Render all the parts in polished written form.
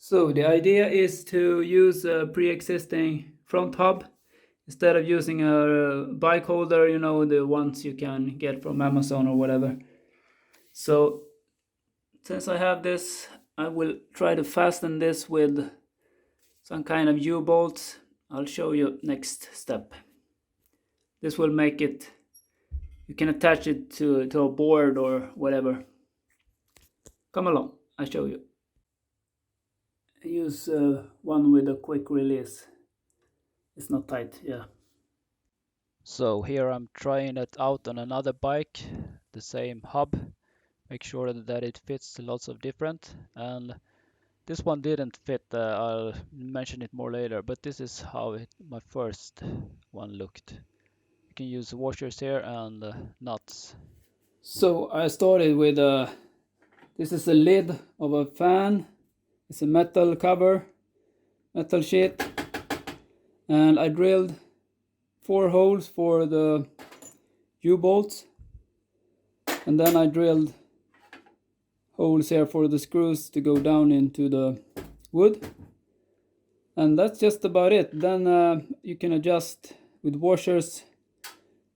So the idea is to use a pre-existing front hub instead of using a bike holder, the ones you can get from Amazon or whatever. So since I have this, I will try to fasten this with some kind of U-bolts. I'll show you next step. This will make it, you can attach it to a board or whatever. Come along, I'll show you. I use one with a quick release. It's not tight, yeah. So here I'm trying it out on another bike, the same hub. Make sure that it fits lots of different. And this one didn't fit. I'll mention it more later. But this is how my first one looked. You can use washers here and nuts. So I started with this is a lid of a fan. It's a metal cover, metal sheet, and I drilled 4 holes for the U-bolts, and then I drilled holes here for the screws to go down into the wood, and that's just about it. Then you can adjust with washers,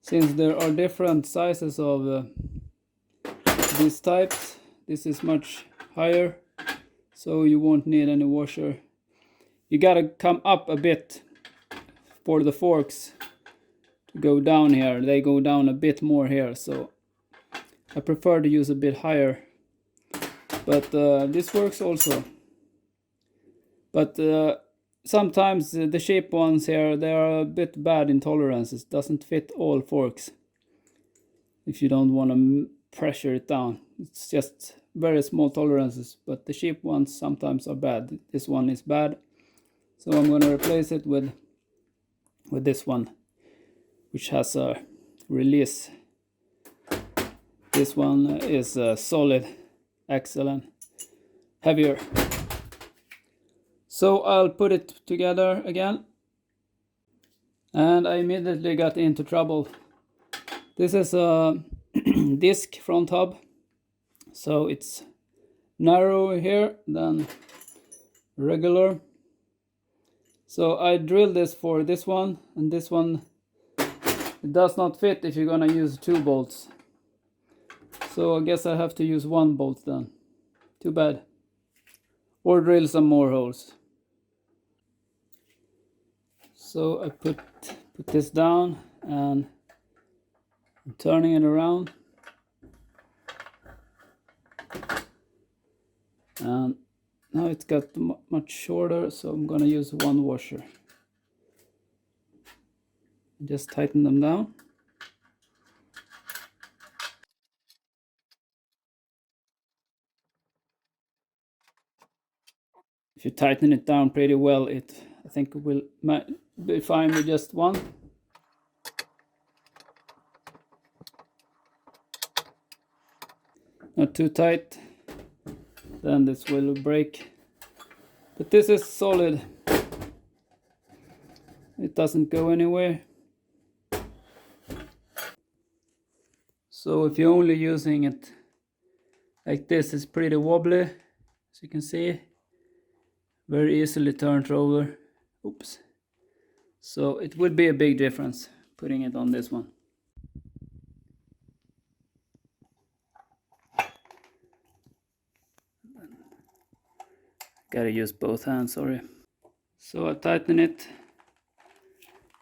since there are different sizes of these types. This is much higher, so you won't need any washer. You gotta come up a bit for the forks to go down here. They go down a bit more here, so I prefer to use a bit higher, but this works also. But sometimes the cheap ones here, they are a bit bad in tolerances. Doesn't fit all forks if you don't want to pressure it down. It's just very small tolerances, but the cheap ones sometimes are bad. This one is bad, so I'm going to replace it with this one, which has a release. This one is solid, excellent, heavier. So I'll put it together again, and I immediately got into trouble. This is a disc front hub, so it's narrower here than regular. So I drilled this for this one, and this one, it does not fit if you're gonna use 2 bolts. So I guess I have to use 1 bolt then. Too bad. Or drill some more holes. So I put this down, and I'm turning it around, and now it's got much shorter, so I'm gonna use 1 washer. Just tighten them down. If you tighten it down pretty well, I think it will be fine with just 1. Not too tight, then this will break. But this is solid. It doesn't go anywhere. So if you're only using it like this, it's pretty wobbly, as you can see. Very easily turned over. Oops. So it would be a big difference putting it on this one. Gotta use both hands, sorry. So I tighten it,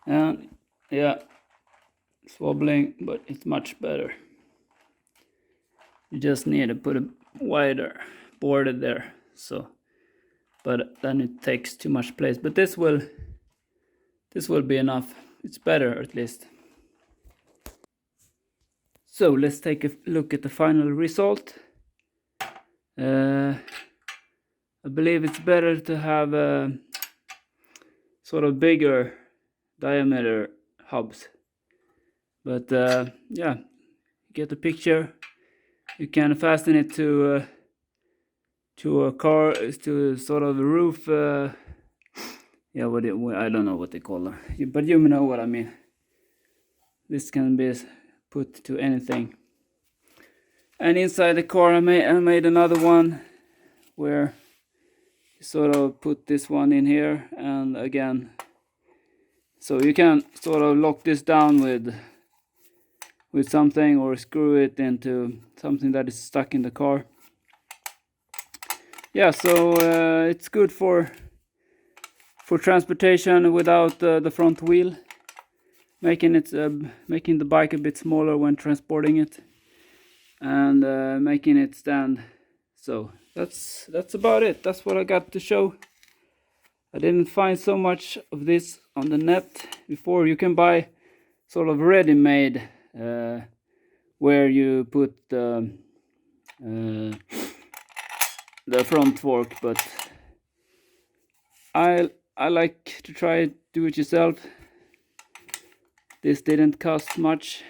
and yeah, it's wobbling, but it's much better. You just need to put a wider border there, so, but then it takes too much place. But this will be enough. It's better, at least. So let's take a look at the final result. I believe it's better to have a sort of bigger diameter hubs, but yeah, you get the picture. You can fasten it to a car, to sort of a roof. Yeah, I don't know what they call it, but you know what I mean. This can be put to anything. And inside the car, I made another one where sort of put this one in here, and again, so you can sort of lock this down with something, or screw it into something that is stuck in the car. Yeah, so it's good for transportation without the front wheel, making the bike a bit smaller when transporting it, and making it stand. So that's about it. That's what I got to show. I didn't find so much of this on the net before. You can buy sort of ready-made where you put the front fork, but I like to try do it yourself. This didn't cost much,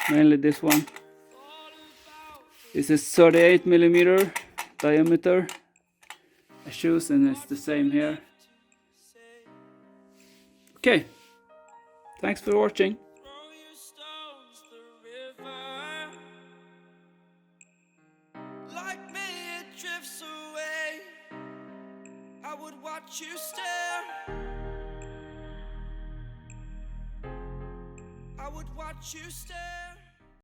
mainly this one. This is 38mm diameter. I choose, and it's the same here. Okay, thanks for watching. Like me, it drifts away. I would watch you stare. I would watch you stare.